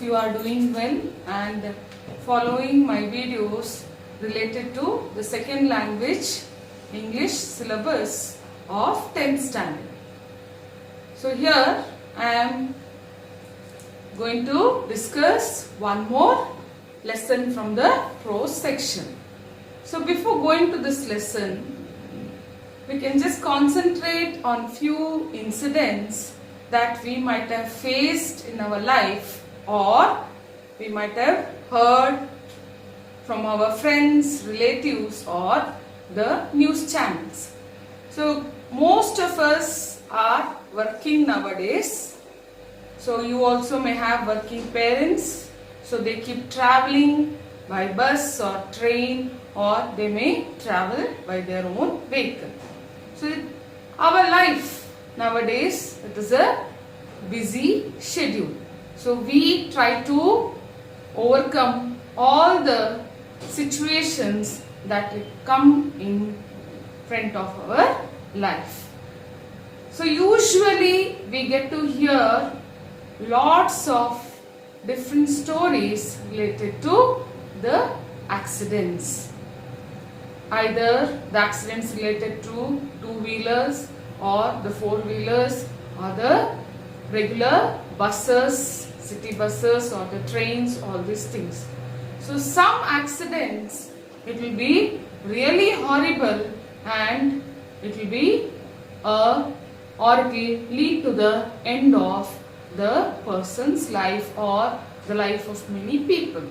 of you are doing well and following my videos related to the second language English syllabus of 10th standard. So here I am going to discuss one more lesson from the prose section. So before going to this lesson, we can just concentrate on few incidents that we might have faced in our life, or we might have heard from our friends, relatives, or the news channels. So most of us are working nowadays. So you also may have working parents. So they keep traveling by bus or train, or they may travel by their own vehicle. So our life nowadays, it is a busy schedule. So we try to overcome all the situations that come in front of our life. So usually we get to hear lots of different stories related to the accidents. Either the accidents related to two-wheelers or the four-wheelers or the regular buses, city buses or the trains, all these things. So some accidents, it will be really horrible and it will be or it will lead to the end of the person's life or the life of many people.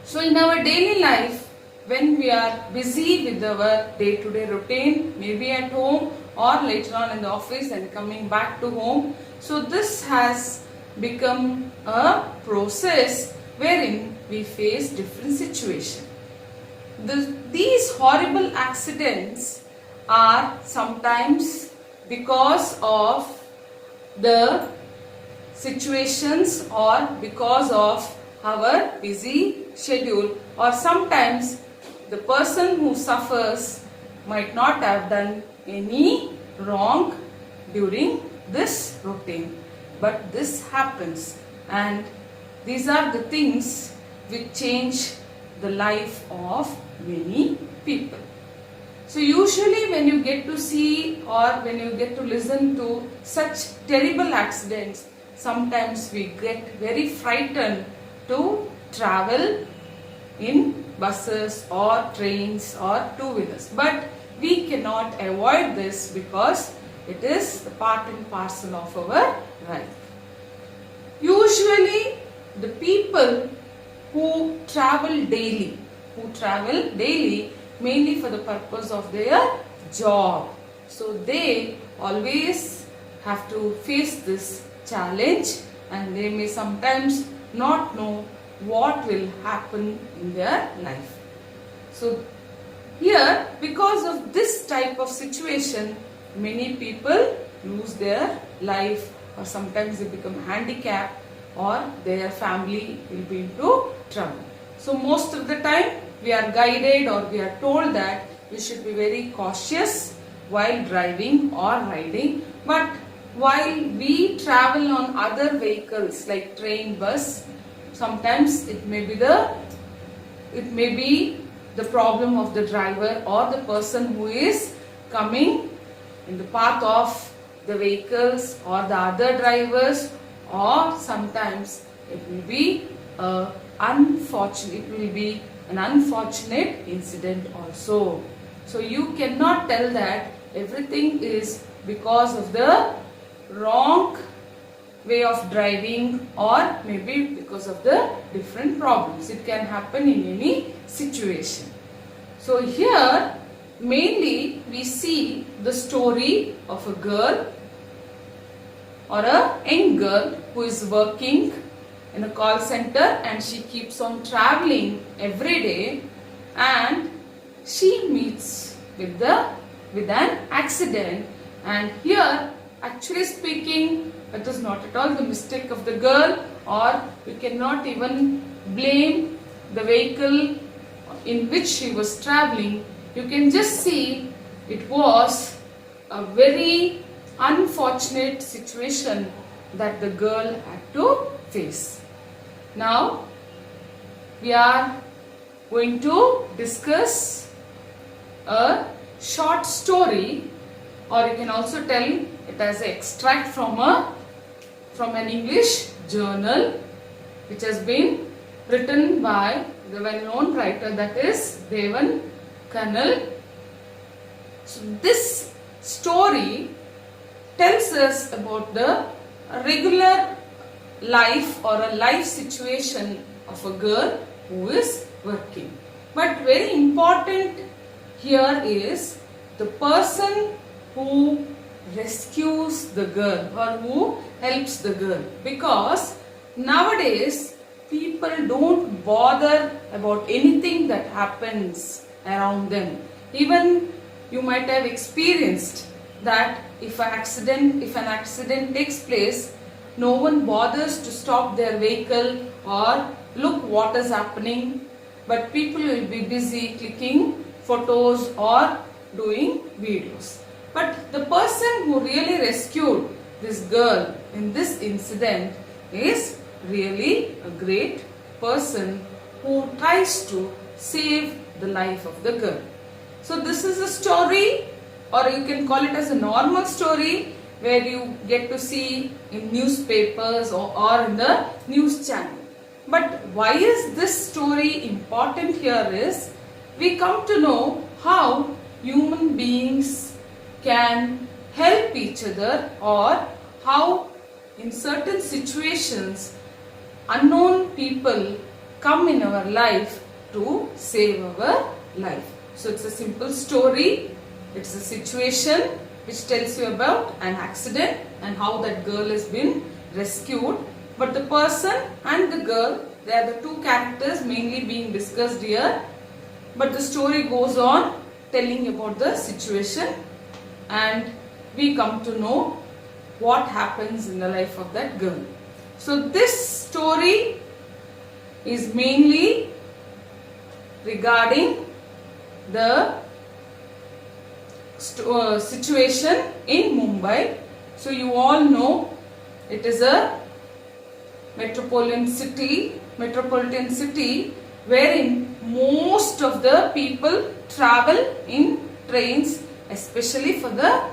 So in our daily life, when we are busy with our day-to-day routine, maybe at home or later on in the office and coming back to home, so this has become a process wherein we face different situations. These horrible accidents are sometimes because of the situations or because of our busy schedule, or sometimes the person who suffers might not have done any wrong during this routine, but this happens, and these are the things which change the life of many people. So usually when you get to see or when you get to listen to such terrible accidents, sometimes we get very frightened to travel in buses or trains or two-wheelers. But we cannot avoid this because it is the part and parcel of our life. Usually the people who travel daily mainly for the purpose of their job. So they always have to face this challenge, and they may sometimes not know what will happen in their life. So here, because of this type of situation, many people lose their life, or sometimes they become handicapped, or their family will be into trouble. So most of the time we are guided or we are told that we should be very cautious while driving or riding. But while we travel on other vehicles like train, bus, sometimes it may be the problem of the driver or the person who is coming in the path of the vehicles or the other drivers, or sometimes it will be an unfortunate incident also. So you cannot tell that everything is because of the wrong way of driving, or maybe because of the different problems. It can happen in any situation. So here mainly we see the story of a girl or a young girl who is working in a call center, and she keeps on traveling every day, and she meets with an accident. And here, actually speaking, it is not at all the mistake of the girl, or we cannot even blame the vehicle in which she was traveling. You can just see it was a very unfortunate situation that the girl had to face. Now we are going to discuss a short story, or you can also tell it as an extract from an English journal which has been written by the well-known writer, that is Devan Kannal. So this story tells us about the regular life or a life situation of a girl who is working. But very important here is the person who rescues the girl or who helps the girl, because nowadays people don't bother about anything that happens around them. Even you might have experienced that if an accident takes place, no one bothers to stop their vehicle or look what is happening, but people will be busy clicking photos or doing videos. But the person who really rescued this girl in this incident is really a great person who tries to save the life of the girl. So this is a story, or you can call it as a normal story, where you get to see in newspapers or in the news channel. But why is this story important here is, we come to know how human beings can help each other, or how in certain situations unknown people come in our life to save our life. So it's a simple story. It's a situation which tells you about an accident and how that girl has been rescued. But the person and the girl, they are the two characters mainly being discussed here. But the story goes on telling about the situation, and we come to know what happens in the life of that girl. So this story is mainly regarding the situation in Mumbai. So you all know it is a metropolitan city wherein most of the people travel in trains, especially for the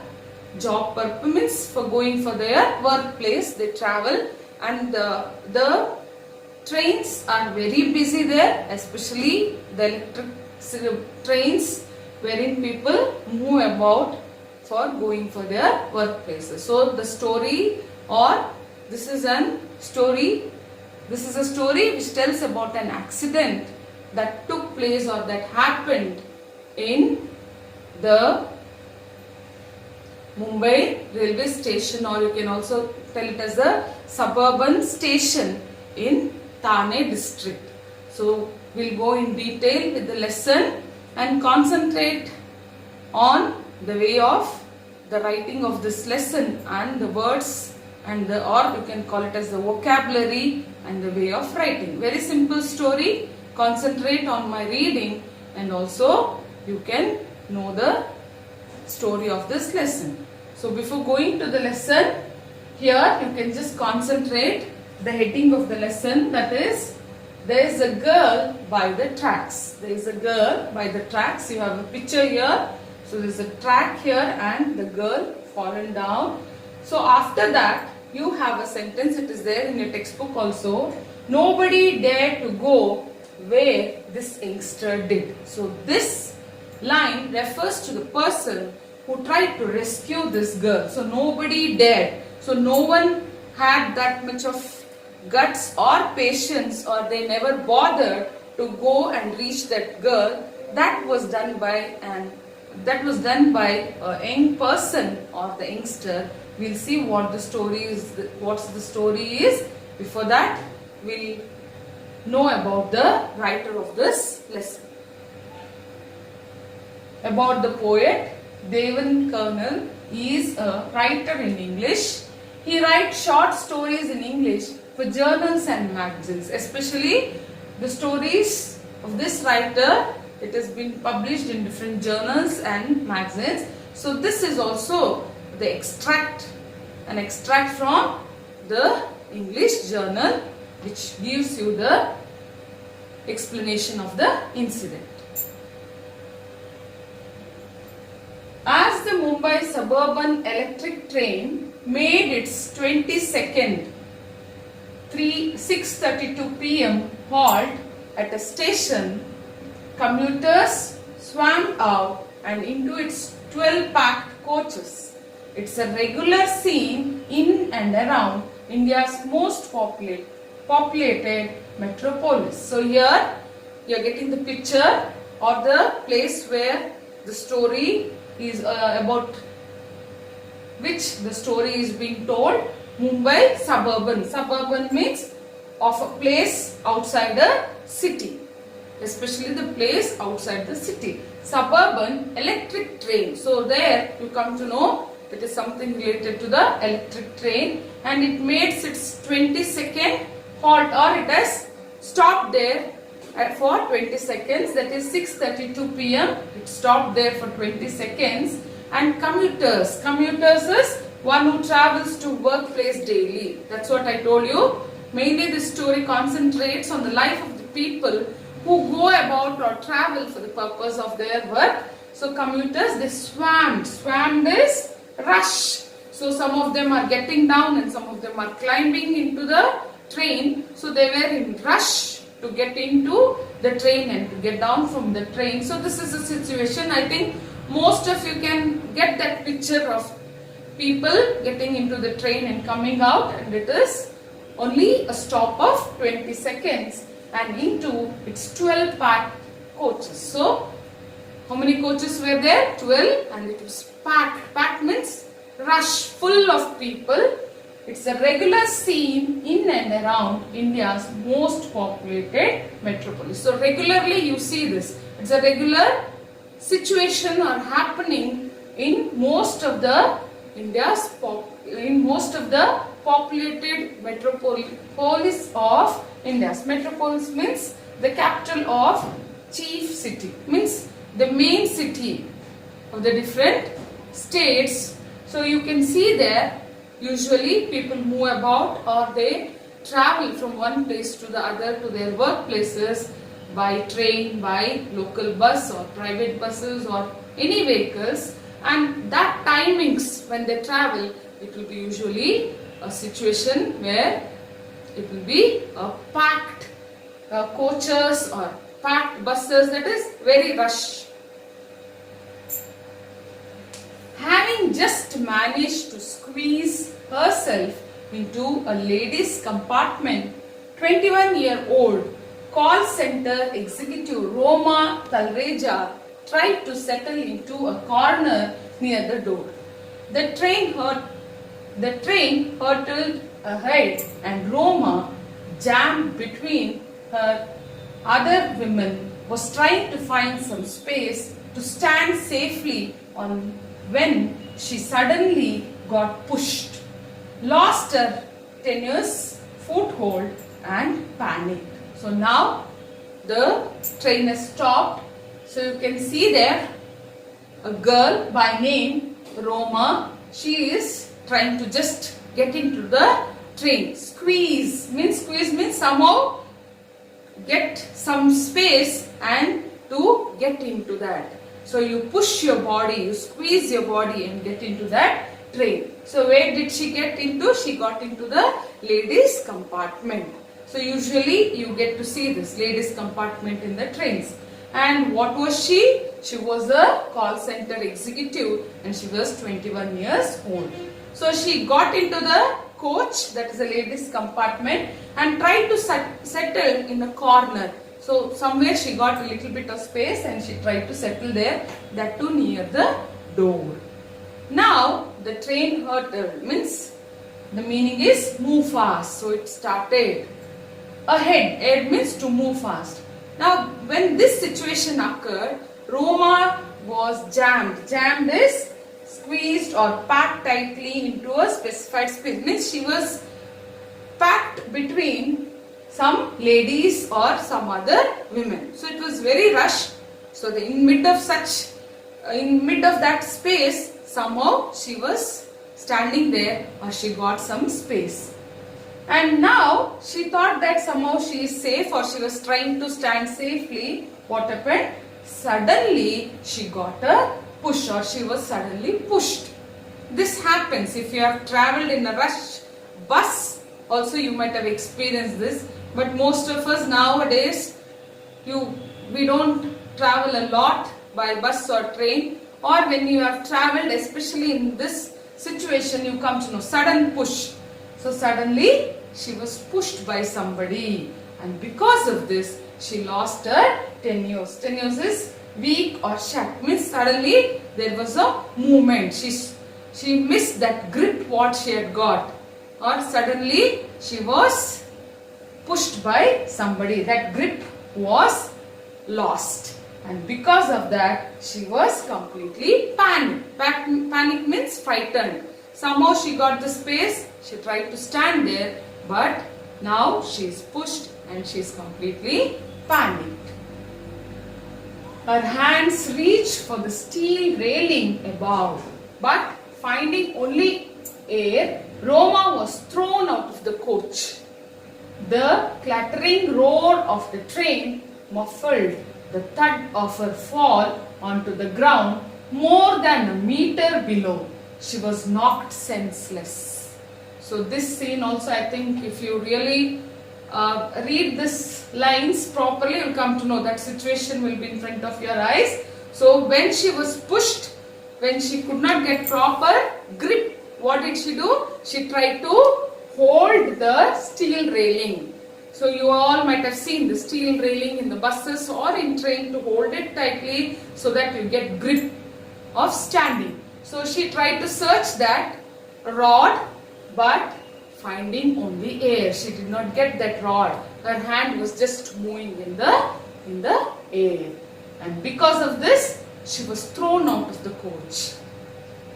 job purpose, means for going for their workplace they travel, and the trains are very busy there, especially the electric trains wherein people move about for going for their workplaces. So the story, or this is a story which tells about an accident that took place or that happened in the Mumbai railway station, or you can also tell it as a suburban station in Thane district. So we'll go in detail with the lesson and concentrate on the way of the writing of this lesson and the words and or you can call it as the vocabulary and the way of writing. Very simple story. Concentrate on my reading, and also you can know the story of this lesson. So before going to the lesson, here you can just concentrate the heading of the lesson, that is, there is a girl by the tracks. There is a girl by the tracks. You have a picture here. So there is a track here and the girl fallen down. So after that you have a sentence, it is there in your textbook also. Nobody dared to go where this youngster did. So this line refers to the person who tried to rescue this girl. So nobody dared. So no one had that much of guts or patience, or they never bothered to go and reach that girl. That was done by a young person or the youngster. We'll see what the story is. What's the story is. Before that, we'll know about the writer of this lesson. About the poet Devan Kannal. He is a writer in English. He writes short stories in English for journals and magazines. Especially the stories of this writer, it has been published in different journals and magazines. So this is also the an extract from the English journal. which gives you the explanation of the incident. As the Mumbai suburban electric train made its 22nd 6:32 p.m. halt at a station, commuters swarmed out and into its 12 packed coaches. It's a regular scene in and around India's most populated metropolis. So here you are getting the picture or the place where the story is about which the story is being told. Mumbai suburban. Suburban means of a place outside a city, especially the place outside the city. Suburban electric train. So there you come to know it is something related to the electric train, and it makes its 22nd halt, or it has stopped there for 20 seconds, that is 6:32 p.m. It stopped there for 20 seconds. And commuters is one who travels to workplace daily. That's what I told you. Mainly this story concentrates on the life of the people who go about or travel for the purpose of their work. So commuters, they swarmed. Swarmed is rush. So some of them are getting down and some of them are climbing into the train. So they were in rush to get into the train and to get down from the train. So this is a situation, I think most of you can get that picture of people getting into the train and coming out, and it is only a stop of 20 seconds and into its 12 packed coaches. So how many coaches were there? 12, and it was packed. Packed means rush, full of people. It's a regular scene in and around India's most populated metropolis. So regularly you see this. It's a regular situation or happening in most of the populated metropolis of India. Metropolis means the capital of chief city, means the main city of the different states. So you can see there, usually people move about or they travel from one place to the other to their workplaces by train, by local bus or private buses or any vehicles, and that timings when they travel, it will be usually a situation where it will be a packed coaches or packed buses, that is very rush. Having just managed to squeeze herself into a ladies' compartment, 21-year-old call center executive Roma Talreja tried to settle into a corner near the door. The train hurtled ahead and Roma, jammed between her other women, was trying to find some space to stand safely on when she suddenly got pushed, lost her tenuous foothold and panicked. So now the train has stopped. So you can see there a girl by name Roma. She is trying to just get into the train. Squeeze means somehow get some space and to get into that. So you push your body, you squeeze your body and get into that train. So where did she get into? She got into the ladies' compartment. So usually you get to see this ladies' compartment in the trains. And what was she? She was a call center executive and she was 21 years old. So she got into the coach, that is a ladies' compartment, and tried to settle in a corner. So somewhere she got a little bit of space and she tried to settle there, that too near the door. Now the train hurtled, means the meaning is move fast. So it started ahead. Ahead means to move fast. Now when this situation occurred, Roma was jammed. Jammed is squeezed or packed tightly into a specified space. Means she was packed between some ladies or some other women. So it was very rushed. So in mid of that space, somehow she was standing there or she got some space. And now she thought that somehow she is safe, or she was trying to stand safely. What happened? Suddenly she got a push, or she was suddenly pushed. This happens if you have traveled in a rush bus. Also you might have experienced this, but most of us nowadays, we don't travel a lot by bus or train, or when you have traveled, especially in this situation, you come to know sudden push. So suddenly she was pushed by somebody, and because of this she lost her tenures. Tenures is weak or shut, means suddenly there was a movement. She missed that grip what she had got, or suddenly she was pushed by somebody. That grip was lost, and because of that she was completely panicked. Panic means frightened. Somehow she got the space, she tried to stand there, but now she is pushed and she is completely panicked. Her hands reached for the steel railing above, but finding only air, Roma was thrown out of the coach. The clattering roar of the train muffled the thud of her fall onto the ground more than a meter below. She was knocked senseless. So this scene also, I think if you really read this lines properly, you will come to know that situation will be in front of your eyes. So when she was pushed, when she could not get proper grip, what did she do? She tried to hold the steel railing. So you all might have seen the steel railing in the buses or in train, to hold it tightly so that you get grip of standing. So she tried to search that rod, but finding only air. She did not get that rod. Her hand was just moving in the air. And because of this, she was thrown out of the coach.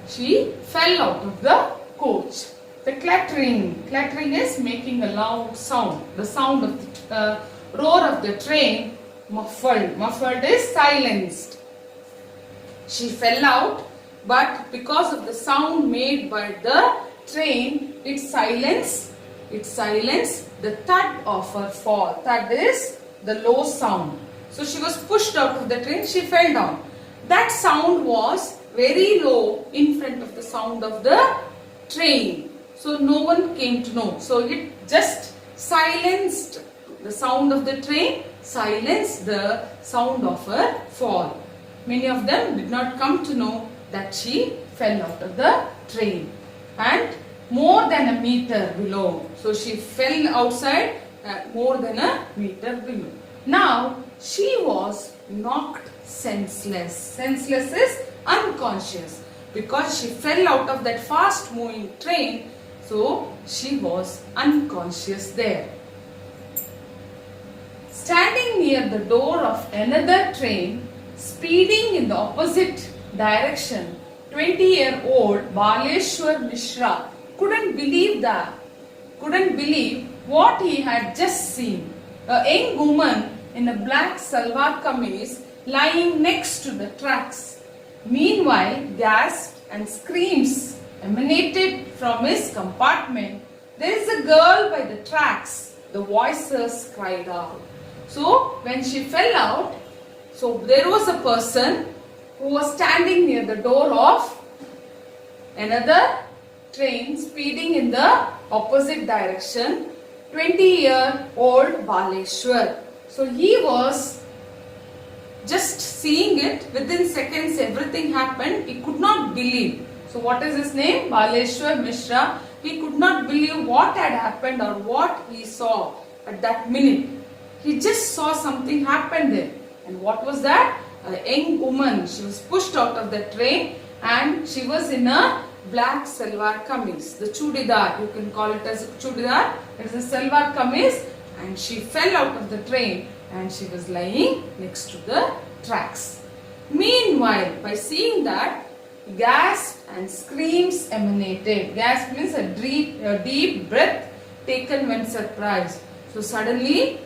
She fell out of the coach. The clattering is making a loud sound. The sound of the roar of the train muffled. Muffled is silenced. She fell out, but because of the sound made by the train, it silenced the thud of her fall. Thud is the low sound. So she was pushed out of the train, she fell down. That sound was very low in front of the sound of the train. So no one came to know. So it just silenced the sound of the train, silenced the sound of her fall. Many of them did not come to know that she fell out of the train. And more than a meter below. So she fell outside more than a meter below. Now she was knocked senseless. Senseless is unconscious, because she fell out of that fast moving train. So she was unconscious there. Standing near the door of another train, speeding in the opposite direction, 20-year-old Baleshwar Mishra couldn't believe what he had just seen. A young woman in a black salwar kameez lying next to the tracks. Meanwhile, gasps and screams emanated from his compartment. There is a girl by the tracks, the voices cried out. So when she fell out, so there was a person who was standing near the door of another train speeding in the opposite direction, 20-year-old Baleshwar. So he was just seeing it, within seconds everything happened, he could not believe. So what is his name? Baleshwar Mishra. He could not believe what had happened or what he saw at that minute. He just saw something happen there. And what was that? A young woman. She was pushed out of the train and she was in a black salwar kameez. The chudidar, you can call it as a chudidar. It is a salwar kameez, and she fell out of the train and she was lying next to the tracks. Meanwhile, by seeing that, gasps and screams emanated. Gasp means a deep breath taken when surprised. So suddenly,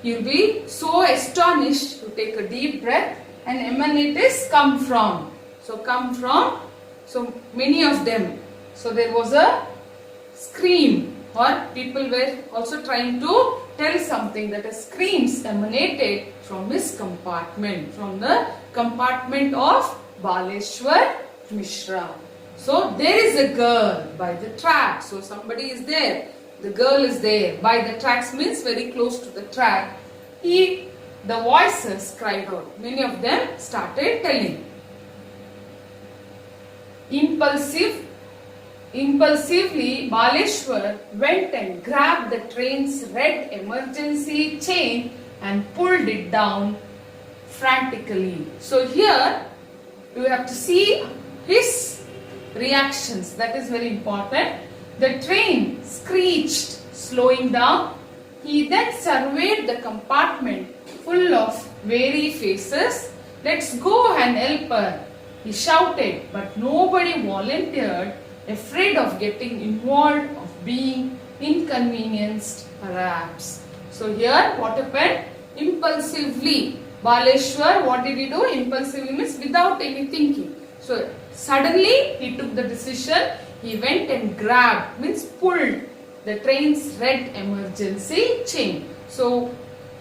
you'll be so astonished to take a deep breath, and emanate is come from. So come from, so many of them. So there was a scream or people were also trying to tell something, that is screams emanated from his compartment, from the compartment of Baleshwar Mishra. So there is a girl by the track. So somebody is there. The girl is there. By the tracks means very close to the track. The voices cried out. Many of them started telling. Impulsively, Baleshwar went and grabbed the train's red emergency chain and pulled it down frantically. So here you have to see his reactions. That is very important. The train screeched, slowing down. He then surveyed the compartment full of weary faces. "Let's go and help her," he shouted, but nobody volunteered, afraid of getting involved, of being inconvenienced perhaps. So here what happened? Impulsively, Baleshwar, what did he do? Impulsively means without any thinking. So suddenly he took the decision. He went and grabbed, means pulled, the train's red emergency chain. So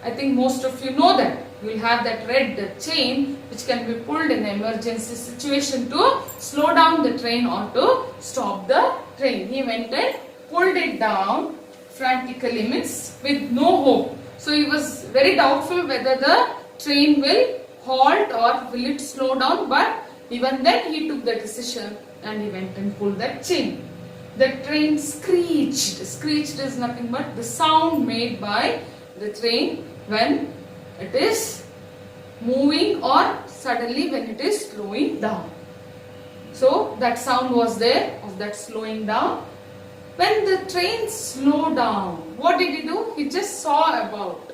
I think most of you know that. You will have that red chain which can be pulled in an emergency situation to slow down the train or to stop the train. He went and pulled it down frantically, means with no hope. So he was very doubtful whether the train will halt or will it slow down, but even then he took the decision and he went and pulled that chain. The train screeched. Screeched is nothing but the sound made by the train when it is moving or suddenly when it is slowing down. So that sound was there of that slowing down. When the train slowed down, what did he do? He just saw about.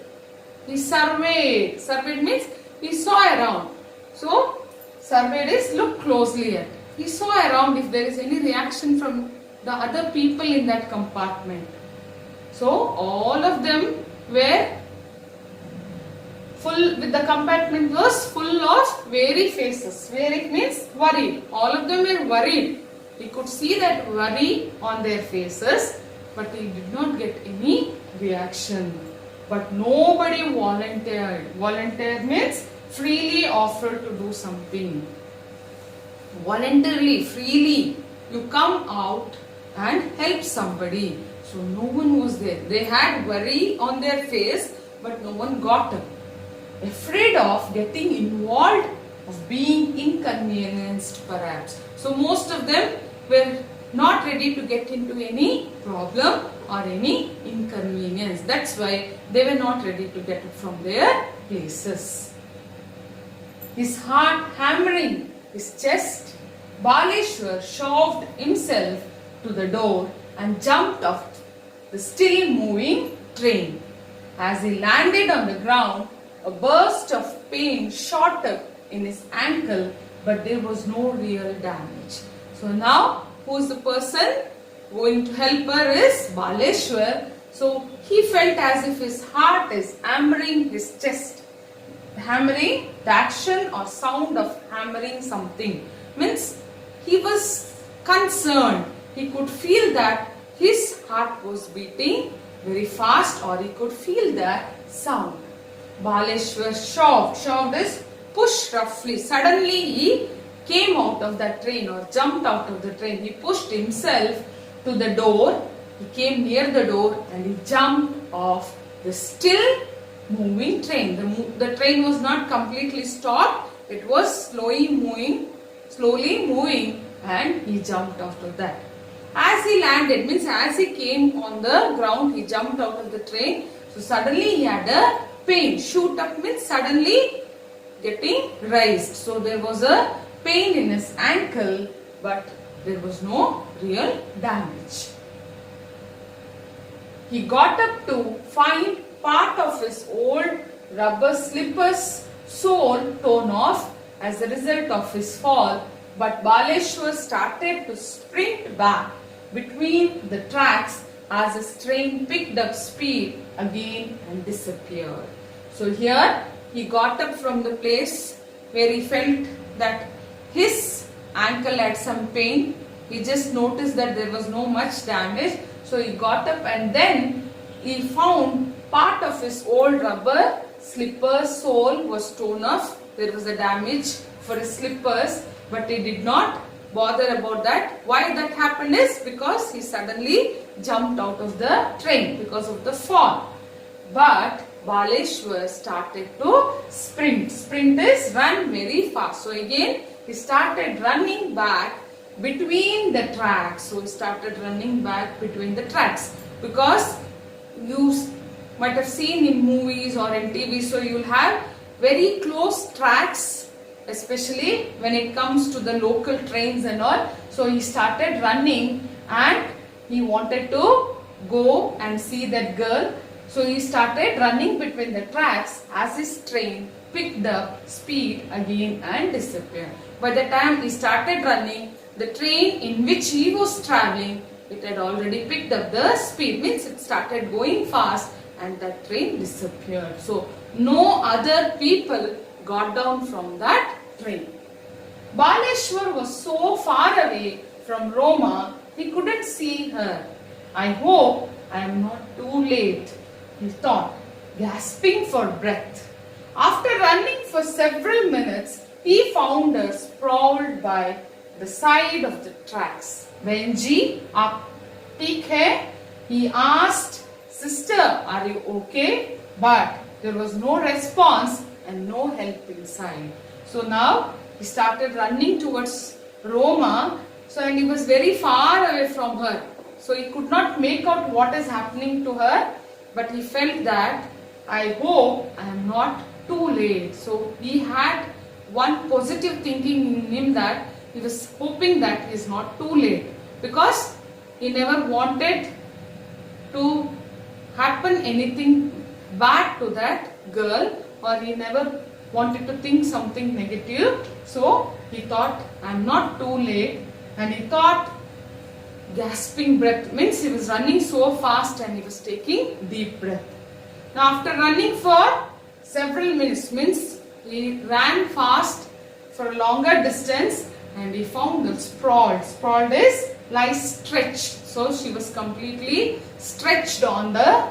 He surveyed. Surveyed means he saw around. So surveyed is look closely at. He saw around if there is any reaction from the other people in that compartment. So all of them were full, with the compartment was full of weary faces. Weary means worried. All of them were worried. He could see that worry on their faces, but he did not get any reaction. But nobody volunteered. Volunteer means freely offered to do something. Voluntarily, freely, you come out and help somebody. So no one was there. They had worry on their face, but no one got up. Afraid of getting involved, of being inconvenienced perhaps. So most of them were not ready to get into any problem or any inconvenience. That's why they were not ready to get up from their places. His heart hammering his chest, Baleshwar shoved himself to the door and jumped off the still moving train. As he landed on the ground, a burst of pain shot up in his ankle, but there was no real damage. So now, who is the person going to help her is Baleshwar. So he felt as if his heart is hammering his chest. Hammering, the action or sound of hammering something, means he was concerned. He could feel that his heart was beating very fast, or he could feel that sound. Baleshwar shoved. Shoved is push roughly. Suddenly he came out of that train or jumped out of the train. He pushed himself to the door. He came near the door and he jumped off the still moving train. The train was not completely stopped. It was slowly moving, and he jumped out of that. As he landed, means as he came on the ground, he jumped out of the train. So suddenly he had a pain. Shoot up means suddenly getting raised. So there was a pain in his ankle, but there was no real damage. He got up to find part of his old rubber slippers sole torn off as a result of his fall, but Baleshwar started to sprint back between the tracks as his train picked up speed again and disappeared. So here he got up from the place where he felt that his ankle had some pain. He just noticed that there was no much damage. So So he got up and then he found part of his old rubber slipper sole was torn off. There was a damage for his slippers, but he did not bother about that. Why that happened is because he suddenly jumped out of the train because of the fall. But Baleshwar started to sprint. Sprint is run very fast. So again he started running back between the tracks. So he started running back between the tracks, because you might have seen in movies or in TV, so you'll have very close tracks, especially when it comes to the local trains and all. So he started running and he wanted to go and see that girl. So he started running between the tracks as his train picked up speed again and disappeared. By the time he started running, the train in which he was traveling, it had already picked up the speed, means it started going fast and that train disappeared. So no other people got down from that train. Baleshwar was so far away from Roma, he couldn't see her. I hope I am not too late, he thought, gasping for breath. After running for several minutes, he found her sprawled by the side of the tracks. Benji, aap theek hai? He asked, sister, are you okay? But there was no response and no help inside. So now he started running towards Roma. So and he was very far away from her. So he could not make out what is happening to her. But he felt that, I hope I am not too late. So he had one positive thinking in him, that he was hoping that he is not too late, because he never wanted to happen anything bad to that girl, or he never wanted to think something negative. So he thought, I am not too late, and he thought, gasping breath, means he was running so fast and he was taking deep breath. Now after running for several minutes, means he ran fast for a longer distance and he found her sprawled. Sprawled is lie stretched. So she was completely stretched on the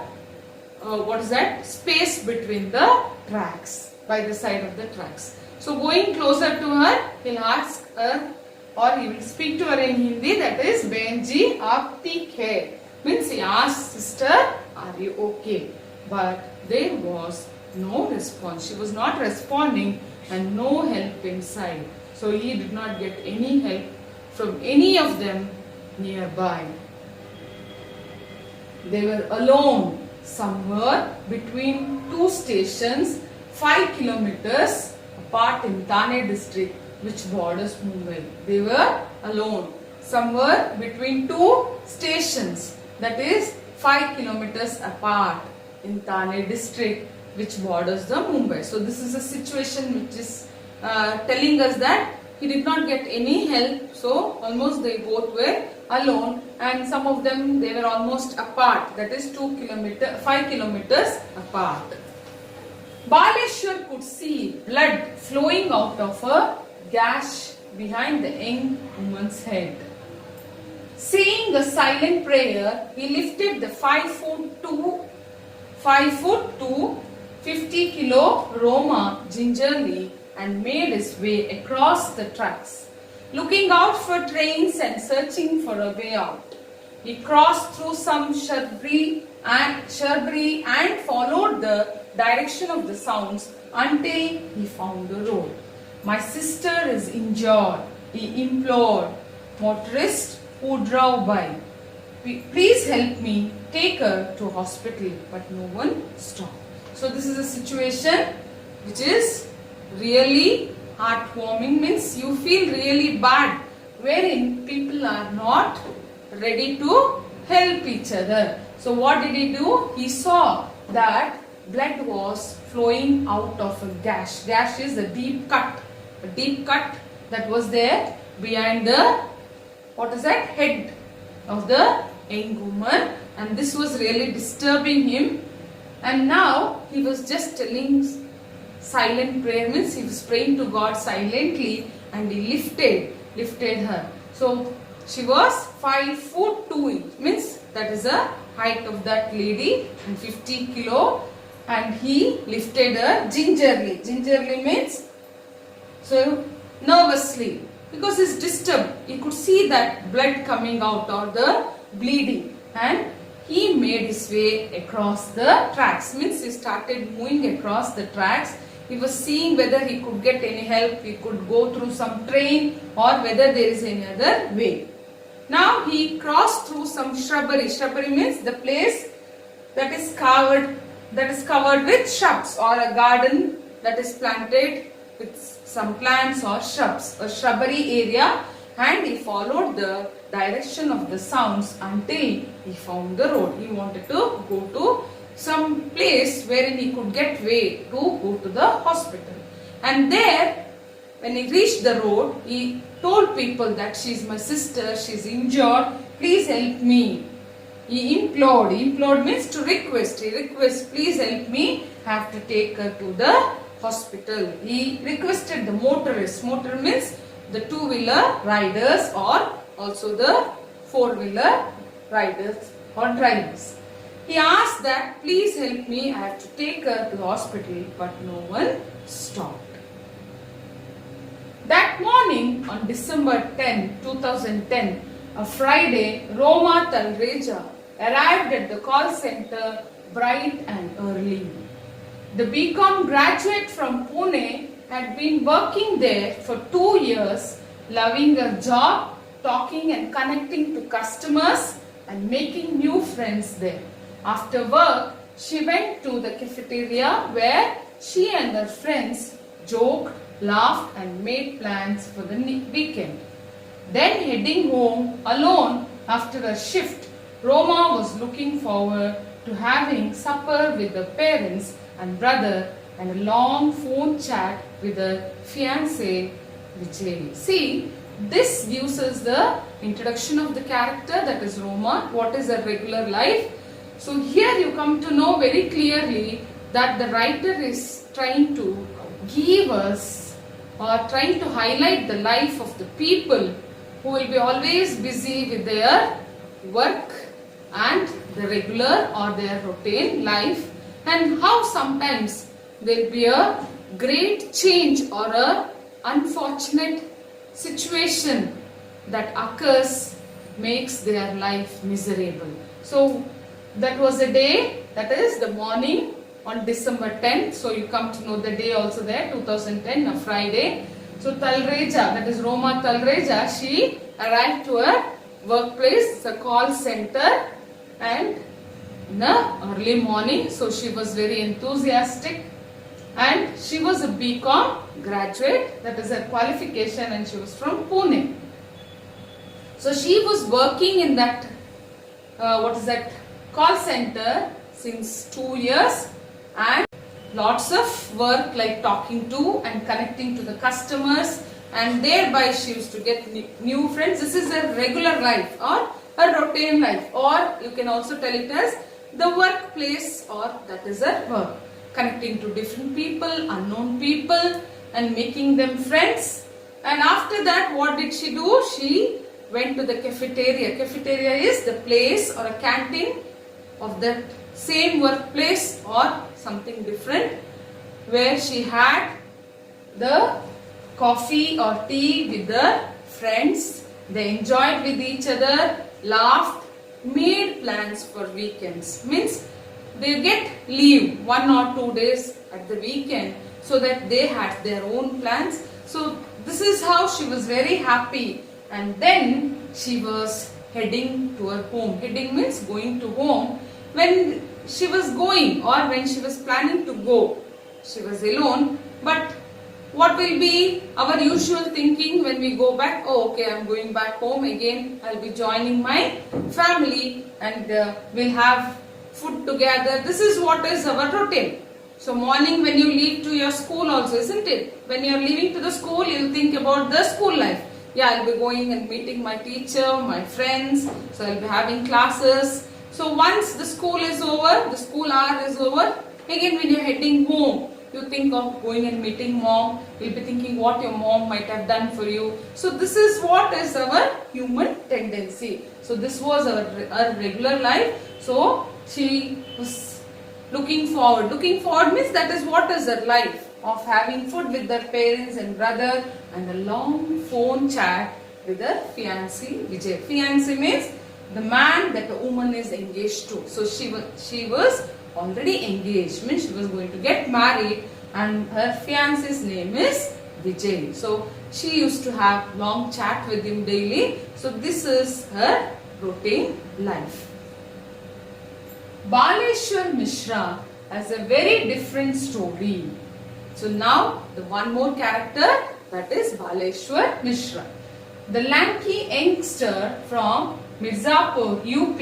space between the tracks, by the side of the tracks. So going closer to her, he'll ask her, or he will speak to her in Hindi, that is, Benji, aap theek hai? Means he asked, sister, are you okay? But there was no response. She was not responding and no help inside. So he did not get any help from any of them nearby. They were alone somewhere between two stations 5 kilometers apart in Thane district, which borders Mumbai. They were alone somewhere between two stations, that is 5 kilometers apart in Thane district, which borders the Mumbai. So this is a situation which is telling us that he did not get any help. So almost they both were alone, and some of them they were almost apart, that is 5 kilometers apart. Baleshwar could see blood flowing out of a gash behind the young woman's head. Saying the silent prayer, he lifted the 5 foot 2, 50 kilo Roma gingerly and made his way across the tracks, looking out for trains and searching for a way out. He crossed through some shrubbery and followed the direction of the sounds until he found the road. My sister is injured, he implored motorist who drove by. Please help me take her to hospital, but no one stopped. So this is a situation which is really heartwarming, means you feel really bad, wherein people are not ready to help each other. So what did he do? He saw that blood was flowing out of a gash. Gash is a deep cut that was there behind the head of the young woman, and this was really disturbing him. And now he was just telling silent prayer, means he was praying to God silently, and he lifted her. So she was 5 foot 2 inches, means that is the height of that lady, and 50 kilo, and he lifted her gingerly. Gingerly means so nervously, because he's disturbed. He could see that blood coming out or the bleeding, and he made his way across the tracks. Means he started moving across the tracks. He was seeing whether he could get any help, he could go through some train, or whether there is any other way. Now he crossed through some shrubbery. Shrubbery means the place that is covered with shrubs, or a garden that is planted with some plants or shrubs, a shrubbery area, and he followed the direction of the sounds until he found the road. He wanted to go to some place wherein he could get way to go to the hospital. And there, when he reached the road, he told people that she is my sister, she is injured, please help me. He implored. Implored means to request. He requests, please help me, I have to take her to the hospital. He requested the motorists. Motor means the two-wheeler riders, or also the four-wheeler riders or drivers. He asked that, please help me, I have to take her to the hospital, but no one stopped. That morning on December 10, 2010, a Friday, Roma Talreja arrived at the call center bright and early. The BCom graduate from Pune had been working there for 2 years, loving her job, talking and connecting to customers and making new friends there. After work, she went to the cafeteria where she and her friends joked, laughed and made plans for the weekend. Then heading home alone after a shift, Roma was looking forward to having supper with her parents and brother and a long phone chat with her fiancé Vijay. See, this gives us the introduction of the character, that is Roma. What is her regular life? So here you come to know very clearly that the writer is trying to give us or trying to highlight the life of the people who will be always busy with their work and the regular or their routine life, and how sometimes there will be a great change or a unfortunate situation that occurs makes their life miserable. So that was a day, that is the morning on December 10th. So you come to know the day also there, 2010, a Friday. So Talreja, that is Roma Talreja, she arrived to her workplace, the call center, and in the early morning. So she was very enthusiastic, and she was a BCom graduate, that is her qualification, and she was from Pune. So she was working in that, call center since 2 years, and lots of work like talking to and connecting to the customers, and thereby she used to get new friends. This is her regular life or her routine life, or you can also tell it as the workplace, or that is her work. Connecting to different people, unknown people, and making them friends. And after that, what did she do? She went to the cafeteria. Cafeteria is the place or a canteen of that same workplace or something different, where she had the coffee or tea with the friends. They enjoyed with each other, laughed, made plans for weekends. Means they get leave 1 or 2 days at the weekend, so that they had their own plans. So this is how she was very happy. And then she was heading to her home. Heading means going to home. When she was going, or when she was planning to go, she was alone. But what will be our usual thinking when we go back? Oh, okay, I'm going back home again. I'll be joining my family, and we'll have food together. This is what is our routine. So morning when you leave to your school also, isn't it? When you're leaving to the school, you'll think about the school life. Yeah, I'll be going and meeting my teacher, my friends. So I'll be having classes. So once the school is over, the school hour is over, again when you're heading home, you think of going and meeting mom. You'll be thinking what your mom might have done for you. So this is what is our human tendency. So this was our regular life. So she was looking forward. Looking forward means that is what is her life of having food with her parents and brother and a long phone chat with her fiancé Vijay. Fiancé means the man that the woman is engaged to. So she was already engaged, means she was going to get married, and her fiance's name is Vijay. So she used to have long chat with him daily. So this is her routine life. Baleshwar Mishra has a very different story. So now the one more character, that is Baleshwar Mishra. The lanky youngster from Mirzapur, UP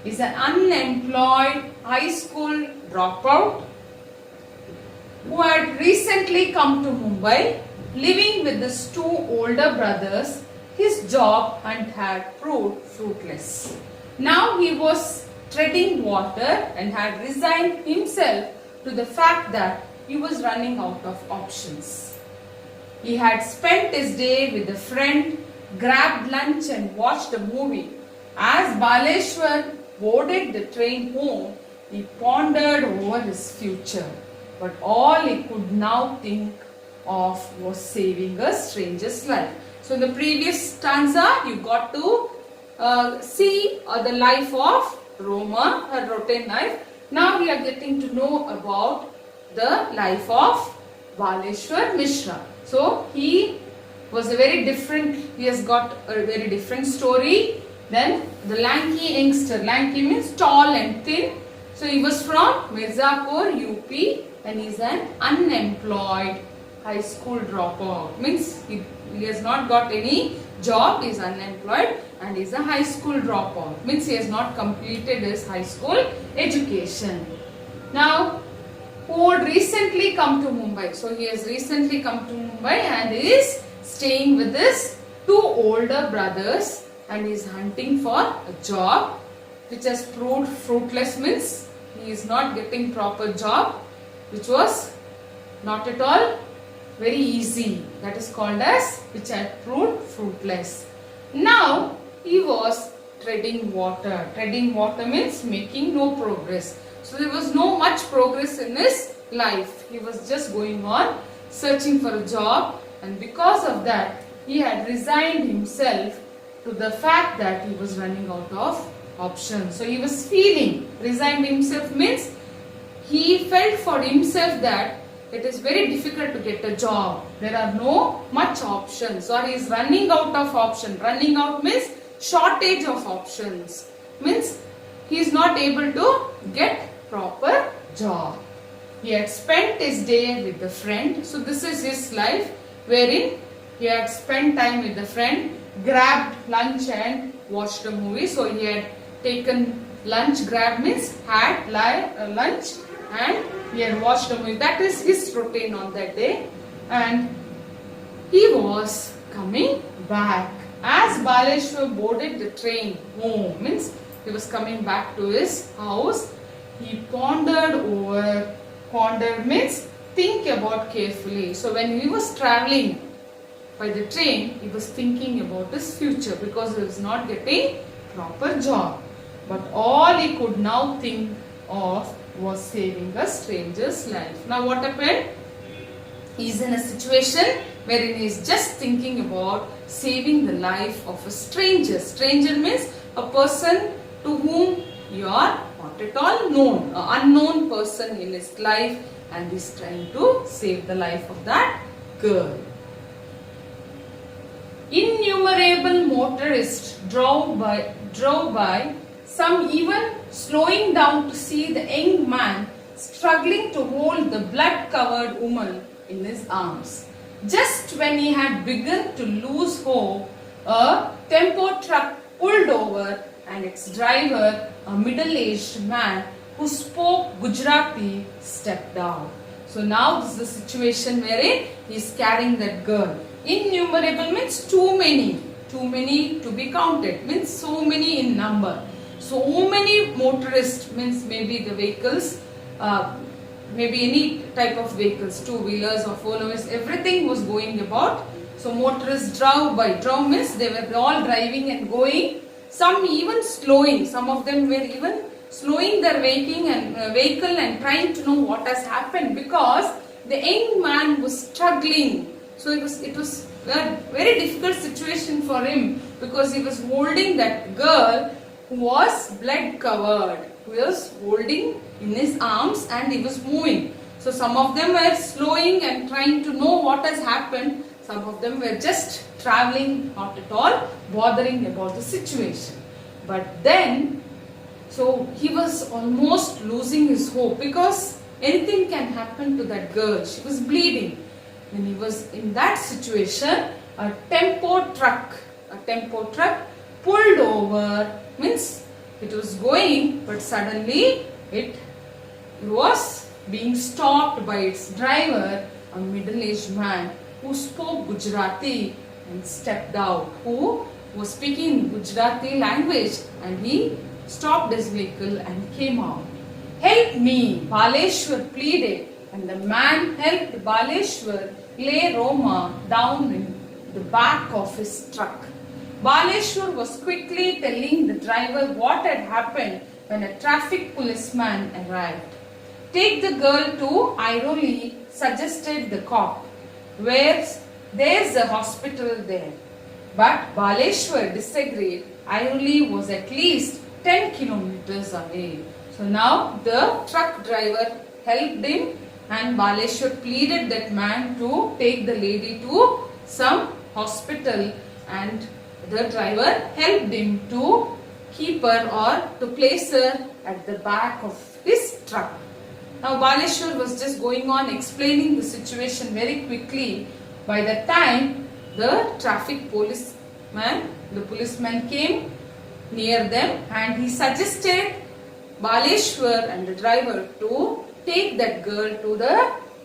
is an unemployed high school dropout who had recently come to Mumbai. Living with his two older brothers, his job hunt had proved fruitless. Now he was treading water and had resigned himself to the fact that he was running out of options. He had spent his day with a friend, grabbed lunch and watched a movie. As Baleshwar boarded the train home, he pondered over his future. But all he could now think of was saving a stranger's life. So in the previous stanza, you got to see the life of Roma, her routine life. Now we are getting to know about the life of Baleshwar Mishra. So he was a very different, he has got a very different story. Then the lanky youngster, lanky means tall and thin. So he was from Mirzapur, UP, and he is an unemployed high school dropout. Means he has not got any job, he is unemployed and he is a high school dropout. Means he has not completed his high school education. Now, who had recently come to Mumbai. So he has recently come to Mumbai and is staying with his two older brothers and is hunting for a job which has proved fruitless, means he is not getting proper job, which was not at all very easy. That is called as which had proved fruitless. Now he was treading water. Treading water means making no progress. So there was no much progress in his life. He was just going on searching for a job, and because of that he had resigned himself to the fact that he was running out of options. So he was feeling, resigned himself means he felt for himself that it is very difficult to get a job. There are no much options, or he is running out of options. Running out means shortage of options. Means he is not able to get proper job. He had spent his day with a friend. So this is his life wherein he had spent time with a friend, grabbed lunch and watched a movie. So he had taken lunch, grab means had lunch and he had watched a movie. That is his routine on that day. And he was coming back. As Baleshwar boarded the train home, means he was coming back to his house, he pondered over. Ponder means think about carefully. So when he was traveling by the train, he was thinking about his future because he was not getting proper job. But all he could now think of was saving a stranger's life. Now what happened? He is in a situation wherein he is just thinking about saving the life of a stranger. Stranger means a person to whom you are not at all known, an unknown person in his life, and is trying to save the life of that girl. Innumerable motorists drove by, some even slowing down to see the young man struggling to hold the blood-covered woman in his arms. Just when he had begun to lose hope, a tempo truck pulled over and its driver, a middle-aged man who spoke Gujarati, stepped out. So now this is the situation wherein he is carrying that girl. Innumerable means too many to be counted, means so many in number. So many motorists means maybe the vehicles maybe any type of vehicles, two-wheelers or four-wheelers, everything was going about. So motorists drove by. Drove means they were all driving and going. Some even slowing. Some of them were even slowing their vehicle and trying to know what has happened, because the young man was struggling. So it was a very difficult situation for him, because he was holding that girl who was blood covered. He was holding in his arms and he was moving. So some of them were slowing and trying to know what has happened. Some of them were just traveling, not at all bothering about the situation. But then, so he was almost losing his hope, because anything can happen to that girl. She was bleeding. When he was in that situation, a tempo truck pulled over, means it was going, but suddenly it was being stopped by its driver, a middle-aged man who spoke Gujarati and stepped out, who was speaking Gujarati language, and he stopped his vehicle and came out. "Help me," Baleshwar pleaded, and the man helped Baleshwar lay Roma down in the back of his truck. Baleshwar was quickly telling the driver what had happened when a traffic policeman arrived. "Take the girl to Airoli," suggested the cop. There's a hospital there." But Baleshwar disagreed. Airoli was at least 10 kilometers away. So now the truck driver helped him, and Baleshwar pleaded that man to take the lady to some hospital, and the driver helped him to keep her or to place her at the back of his truck. Now Baleshwar was just going on explaining the situation very quickly. By the time the policeman came near them, and he suggested Baleshwar and the driver to take that girl to the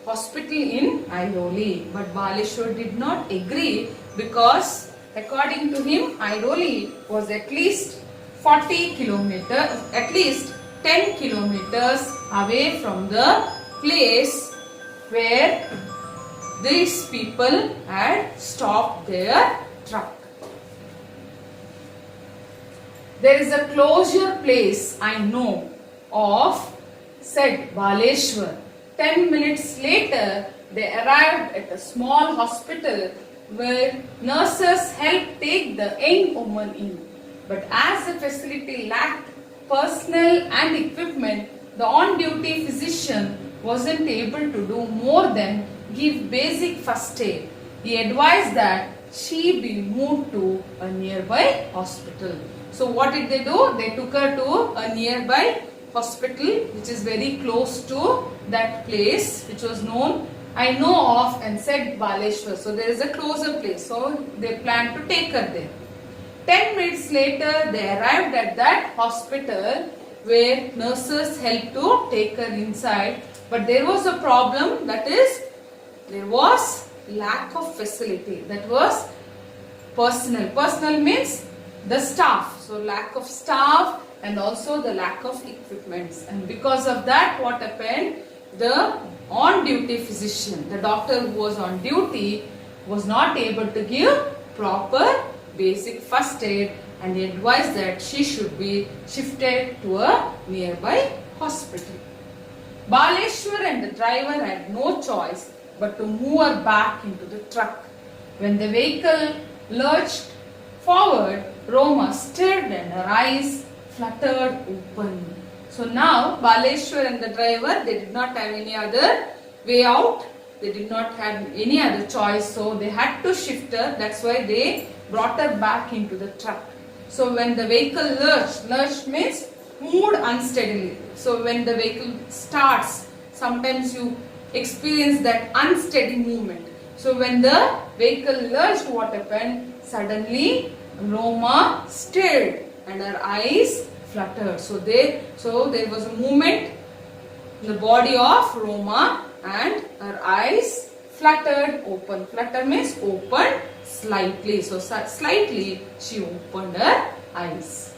hospital in Airoli. But Baleshwar did not agree, because according to him, Airoli was at least 40 kilometers, at least 10 kilometers away from the place where these people had stopped their truck. "There is a closure place I know of," said Baleshwar. 10 minutes later, they arrived at a small hospital where nurses helped take the young woman in. But as the facility lacked personnel and equipment, the on-duty physician wasn't able to do more than give basic first aid. He advised that she be moved to a nearby hospital. So what did they do? They took her to a nearby hospital which is very close to that place which was known, "I know of," and said Baleshwar. So there is a closer place. So they planned to take her there. 10 minutes later, they arrived at that hospital where nurses helped to take her inside. But there was a problem, that is, there was lack of facility. That was personnel. Personnel means the staff. So lack of staff and also the lack of equipments. And because of that, what happened? The on-duty physician, the doctor who was on duty, was not able to give proper basic first aid, and he advised that she should be shifted to a nearby hospital. Baleshwar and the driver had no choice but to move her back into the truck. When the vehicle lurched forward, Roma stirred and her eyes fluttered open. So now Baleshwar and the driver, they did not have any other way out. They did not have any other choice, so they had to shift her. That's why they brought her back into the truck. So when the vehicle lurched means moved unsteadily. So when the vehicle starts, sometimes you experience that unsteady movement. So when the vehicle lurched, what happened? Suddenly Roma stirred and her eyes fluttered. So there was a movement in the body of Roma and her eyes fluttered open. Flutter means open slightly. So slightly she opened her eyes.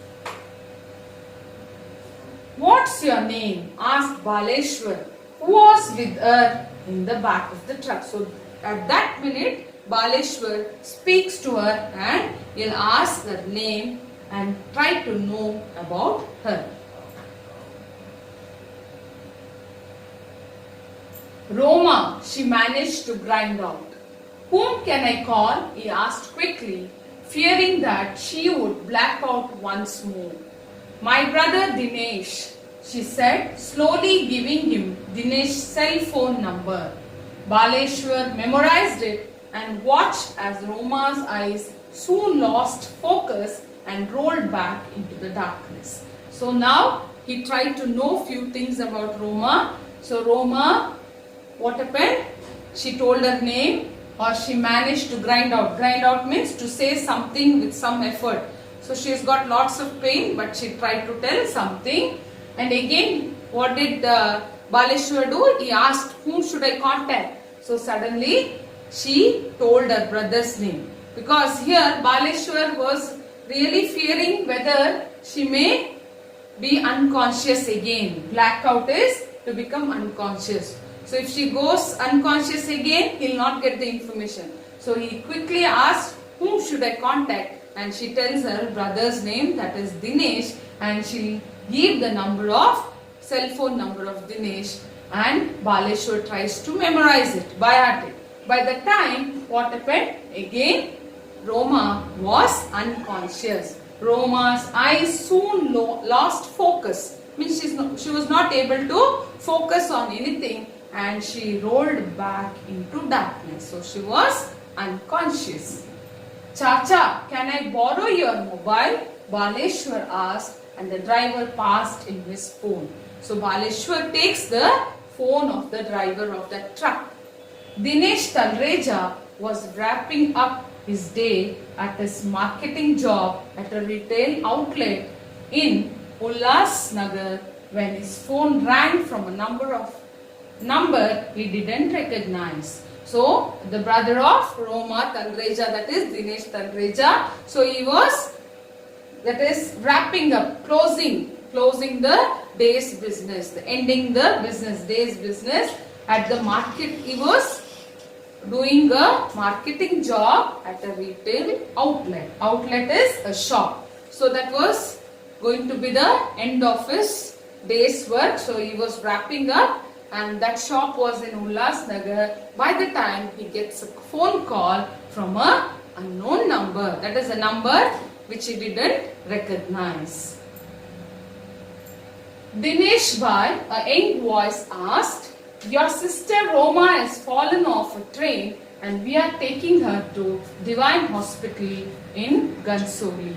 "What's your name?" asked Baleshwar, who was with her in the back of the truck. So at that minute, Baleshwar speaks to her and he'll ask her name and try to know about her. Roma, she managed to grind out. Whom can I call? He asked quickly, fearing that she would black out once more. My brother Dinesh, she said, slowly giving him Dinesh's cell phone number. Baleshwar memorized it and watched as Roma's eyes soon lost focus and rolled back into the darkness. So now he tried to know few things about Roma. So Roma, what happened? She told her name, or she managed to grind out. Grind out means to say something with some effort. So she has got lots of pain, but she tried to tell something. And again, what did Baleshwar do? He asked, whom should I contact? So suddenly, she told her brother's name. Because here, Baleshwar was really fearing whether she may be unconscious again. Blackout is to become unconscious. So if she goes unconscious again, he'll not get the information. So he quickly asked, whom should I contact? And she tells her brother's name, that is Dinesh, and she'll give the cell phone number of Dinesh, and Baleshwar tries to memorize it by heart. By the time, what happened? Again, Roma was unconscious. Roma's eyes soon lost focus. Means she was not able to focus on anything, and she rolled back into darkness. So she was unconscious. Chacha, can I borrow your mobile? Baleshwar asked, and the driver passed him his phone. So Baleshwar takes the phone of the driver of that truck. Dinesh Talreja was wrapping up his day at his marketing job at a retail outlet in Ulhasnagar when his phone rang from a number he didn't recognize. So the brother of Roma Talreja, that is Dinesh Talreja, so he was, that is, wrapping up, closing the day's business, ending the day's business at the market. He was doing a marketing job at a retail outlet. Outlet is a shop. So that was going to be the end of his day's work. So he was wrapping up, and that shop was in Ulhasnagar. By the time he gets a phone call from an unknown number, that is a number which he didn't recognize. Dinesh Bhai, a young voice asked, your sister Roma has fallen off a train and we are taking her to Divine Hospital in Gansoli.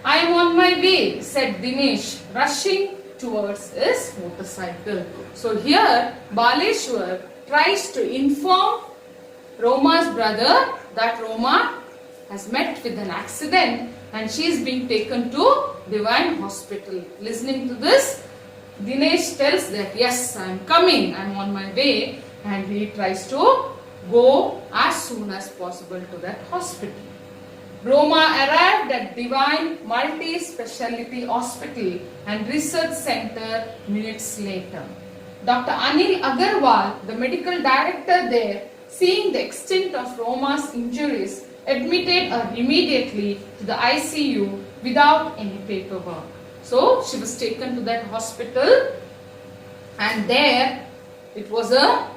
I am on my way, said Dinesh, rushing towards his motorcycle. So here Baleshwar tries to inform Roma's brother that Roma has met with an accident and she is being taken to Divine Hospital. Listening to this, Dinesh tells that, yes, I am coming, I am on my way, and he tries to go as soon as possible to that hospital. Roma arrived at Divine Multi-Speciality Hospital and Research Center minutes later. Dr. Anil Agarwal, the medical director there, seeing the extent of Roma's injuries, admitted her immediately to the ICU without any paperwork. So she was taken to that hospital, and there it was a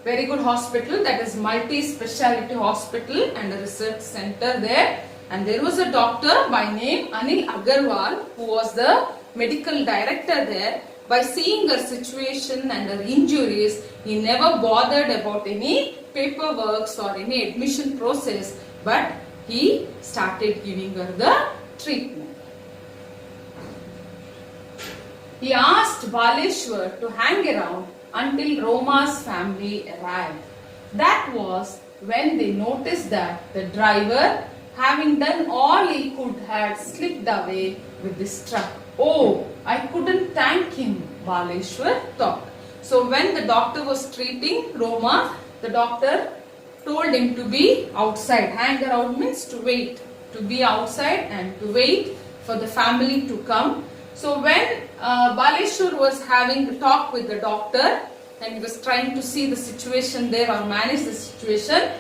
very good hospital, that is multi-speciality hospital and a research center there, and there was a doctor by name Anil Agarwal who was the medical director there. By seeing her situation and her injuries, he never bothered about any paperwork or any admission process, but he started giving her the treatment. He asked Baleshwar to hang around until Roma's family arrived. That was when they noticed that the driver, having done all he could, had slipped away with this truck. Oh, I couldn't thank him, Baleshwar thought. So when the doctor was treating Roma, the doctor told him to be outside. Hang around means to wait. To be outside and to wait for the family to come. So when Baleshwar was having a talk with the doctor, and he was trying to see the situation there or manage the situation.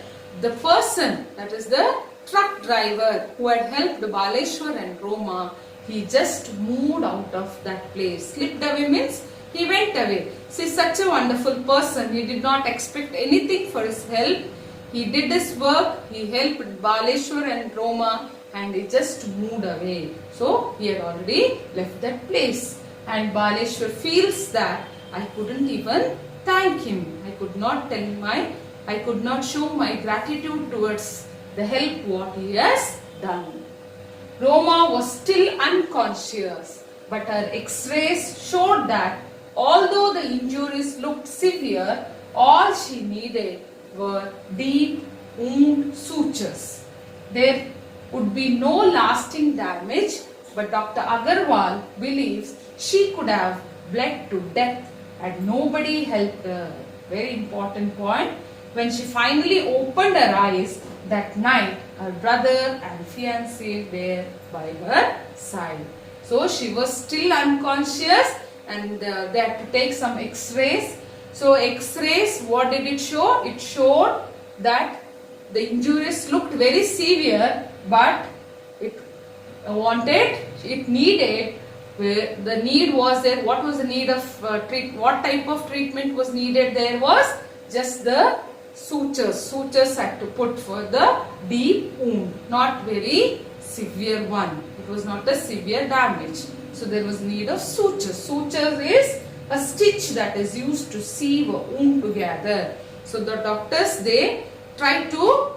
The person, that is the truck driver who had helped Baleshwar and Roma, he just moved out of that place. Slipped away means he went away. See, such a wonderful person. He did not expect anything for his help. He did his work. He helped Baleshwar and Roma, and he just moved away. So he had already left that place. And Baleshwar feels that I couldn't even thank him. I could not show my gratitude towards the help what he has done. Roma was still unconscious, but her x-rays showed that although the injuries looked severe, all she needed were deep wound sutures. There would be no lasting damage, but Dr. Agarwal believes she could have bled to death had nobody helped her. Very important point. When she finally opened her eyes that night, her brother and fiancé were by her side. So she was still unconscious, and they had to take some x-rays. So x-rays, what did it show? It showed that the injuries looked very severe, but it needed, the need was there. What was the need of what type of treatment was needed? There was just the sutures. Sutures had to put for the deep wound, not very severe one. It was not a severe damage. So there was need of sutures. Sutures is a stitch that is used to sew a wound together. So the doctors, they try to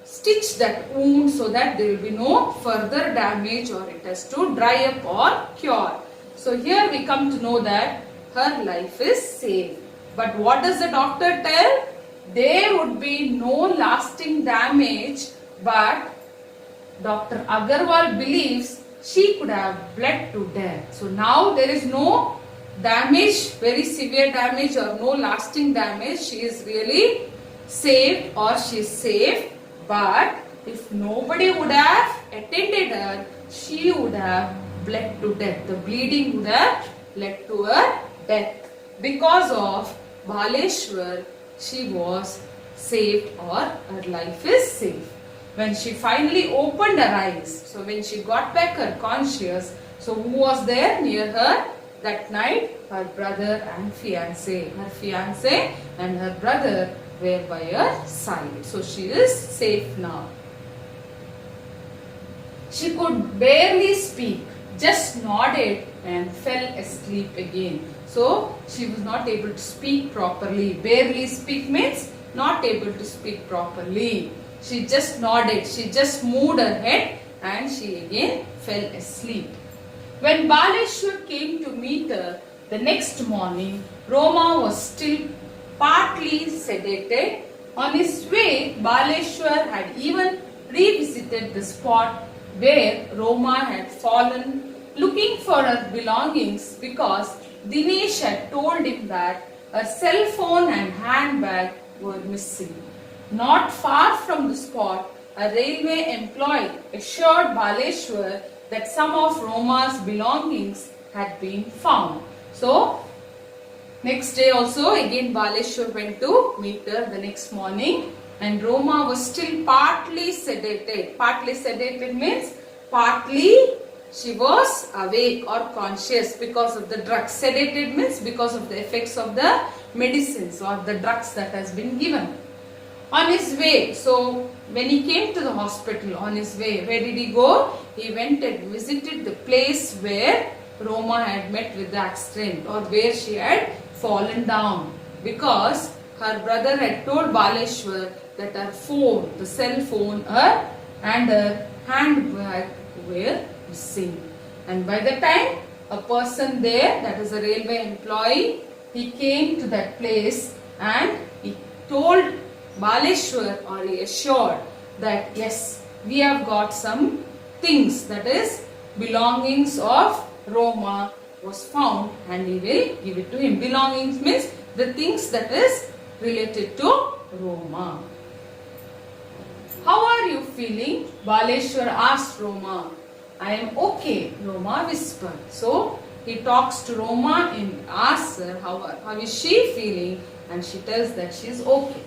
stitch that wound so that there will be no further damage or it has to dry up or cure. So here we come to know that her life is saved. But what does the doctor tell? There would be no lasting damage, but Dr. Agarwal believes she could have bled to death. So now there is no damage, very severe damage or no lasting damage. She is really saved or she is safe. But if nobody would have attended her, she would have bled to death. The bleeding would have led to her death. Because of Baleshwar, she was saved or her life is safe. When she finally opened her eyes, so when she got back her conscious, so who was there near her that night? Her brother and fiancé. Her fiancé and her brother were by her side. So she is safe now. She could barely speak, just nodded and fell asleep again. So she was not able to speak properly. Barely speak means not able to speak properly. She just nodded, she just moved her head and she again fell asleep. When Baleshwar came to meet her the next morning, Roma was still partly sedated. On his way, Baleshwar had even revisited the spot where Roma had fallen, looking for her belongings because Dinesh had told him that her cell phone and handbag were missing. Not far from the spot, a railway employee assured Baleshwar that some of Roma's belongings had been found. So, next day also again Baleshwar went to meet her the next morning, and Roma was still partly sedated. Partly sedated means partly she was awake or conscious because of the drugs. Sedated means because of the effects of the medicines or the drugs that has been given. On his way, so when he came to the hospital, on his way, where did he go? He went and visited the place where Roma had met with the accident or where she had fallen down, because her brother had told Baleshwar that her phone, the cell phone, and her handbag were missing. And by the time a person there, that is a railway employee, he came to that place and he told Baleshwar, or he assured that yes, we have got some things, that is belongings of Roma was found, and he will give it to him. Belongings means the things that is related to Roma. How are you feeling? Baleshwar asked Roma. I am okay, Roma whispered. So he talks to Roma and asks her how is she feeling, and she tells that she is okay.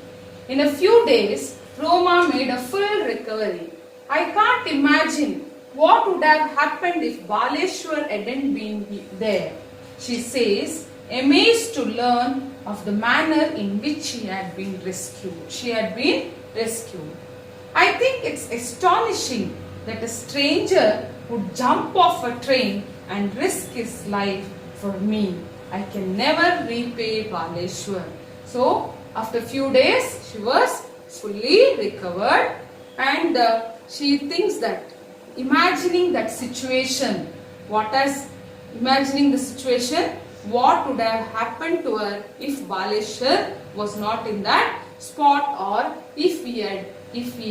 In a few days, Roma made a full recovery. I can't imagine what would have happened if Baleshwar hadn't been there, she says, amazed to learn of the manner in which she had been rescued. She had been rescued. I think it's astonishing that a stranger would jump off a train and risk his life for me. I can never repay Baleshwar. So, after a few days, she was fully recovered, and she thinks that imagining that situation, imagining the situation, what would have happened to her if Baleshwar was not in that spot, or if he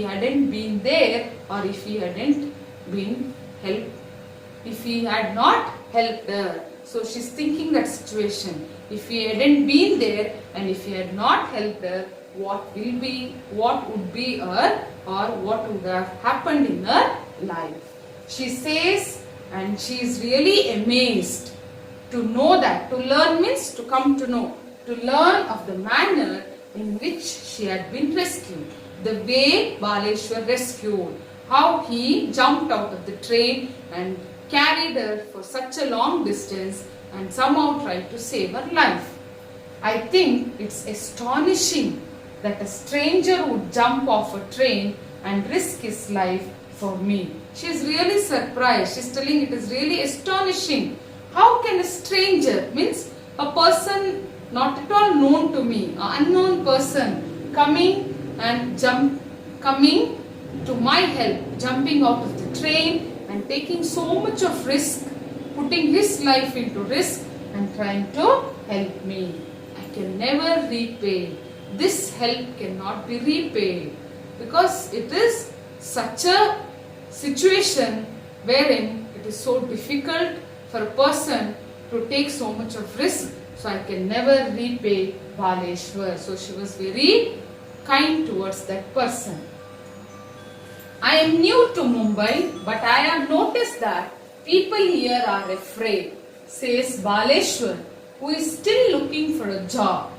hadn't been there, or if he hadn't been helped, if he had not helped her. So she's thinking that situation. If he hadn't been there and if he had not helped her, what would be her, or what would have happened in her life. She says, and she is really amazed to know that. To learn means to come to know. To learn of the manner in which she had been rescued. The way Baleshwar rescued. How he jumped out of the train and carried her for such a long distance and somehow tried to save her life. I think it's astonishing that a stranger would jump off a train and risk his life for me. She is really surprised. She is telling it is really astonishing. How can a stranger, means a person not at all known to me, an unknown person, coming to my help, jumping out of the train and taking so much of risk, putting his life into risk and trying to help me. I can never repay. This help cannot be repaid, because it is such a situation wherein it is so difficult for a person to take so much of risk. So I can never repay Baleshwar. So she was very kind towards that person. I am new to Mumbai, but I have noticed that people here are afraid, says Baleshwar, who is still looking for a job.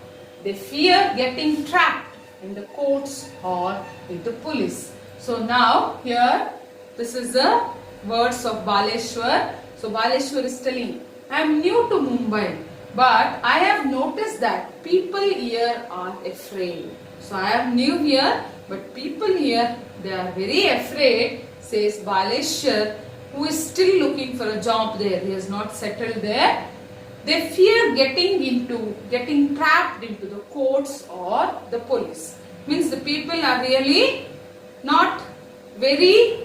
They fear getting trapped in the courts or with the police. So now here, this is the words of Baleshwar. So Baleshwar is telling, I am new to Mumbai, but I have noticed that people here are afraid. So I am new here, but people here, they are very afraid, says Baleshwar, who is still looking for a job there. He has not settled there. They fear getting trapped into the courts or the police. Means the people are really not very,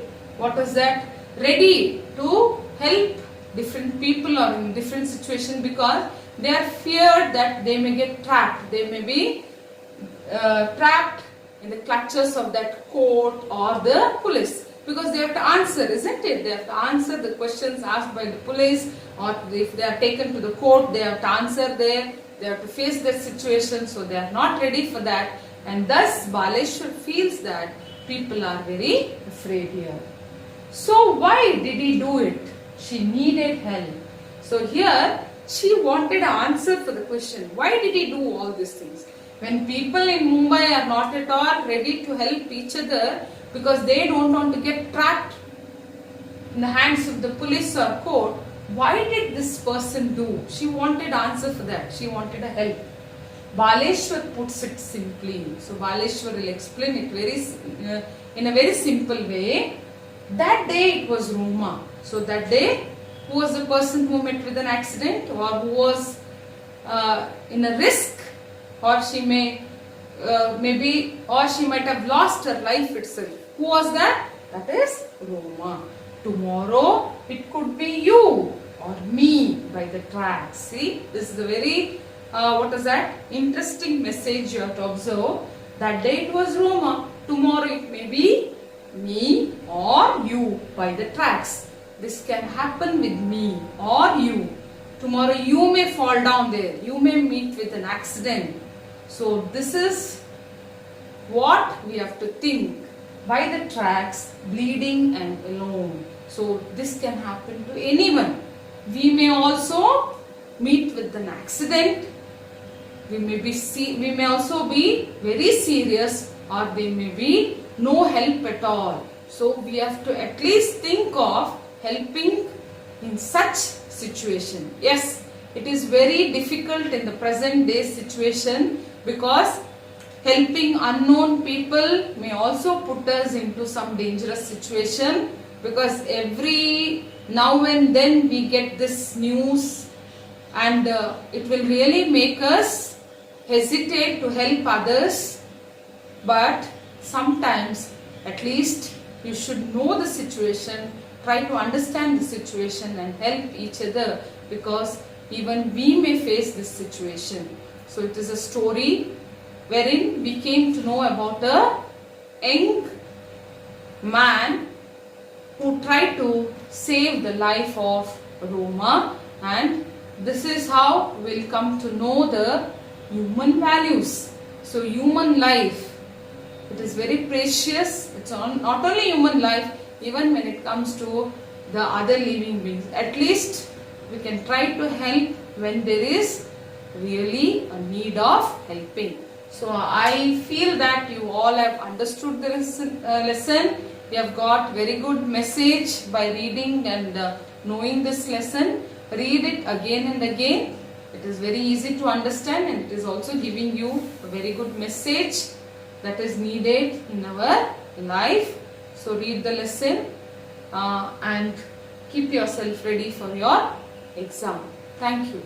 ready to help different people or in different situations, because they are feared that they may get trapped. They may be trapped in the clutches of that court or the police, because they have to answer, isn't it? They have to answer the questions asked by the police, or if they are taken to the court, they have to answer there. They have to face that situation, so they are not ready for that. And thus Baleshwar feels that people are very afraid here. So why did he do it? She needed help. So here she wanted an answer for the question, why did he do all these things? When people in Mumbai are not at all ready to help each other because they don't want to get trapped in the hands of the police or court, why did this person do? She wanted answer for that. She wanted a help. Baleshwar puts it simply. So Baleshwar will explain it in a very simple way. That day it was Roma. So that day, who was the person who met with an accident, or who was in a risk, or she or she might have lost her life itself. Who was that? That is Roma. Tomorrow it could be you or me by the tracks. See, this is a very interesting message you have to observe. That day it was Roma. Tomorrow it may be me or you by the tracks. This can happen with me or you. Tomorrow you may fall down there. You may meet with an accident. So this is what we have to think. By the tracks, bleeding and alone. So this can happen to anyone. we may also meet with an accident. We may also be very serious, or there may be no help at all. So we have to at least think of helping in such situation. Yes, it is very difficult in the present day situation, because helping unknown people may also put us into some dangerous situation, because every now and then we get this news, and it will really make us hesitate to help others. But sometimes at least you should know the situation, try to understand the situation and help each other, because even we may face this situation. So it is a story wherein we came to know about a young man who tried to save the life of Roma, and this is how we'll come to know the human values. So human life, it is very precious. It's not only human life, even when it comes to the other living beings. At least we can try to help when there is really a need of helping. So I feel that you all have understood the lesson. You have got very good message by reading and knowing this lesson. Read it again and again. It is very easy to understand, and it is also giving you a very good message that is needed in our life. So read the lesson and keep yourself ready for your exam. Thank you.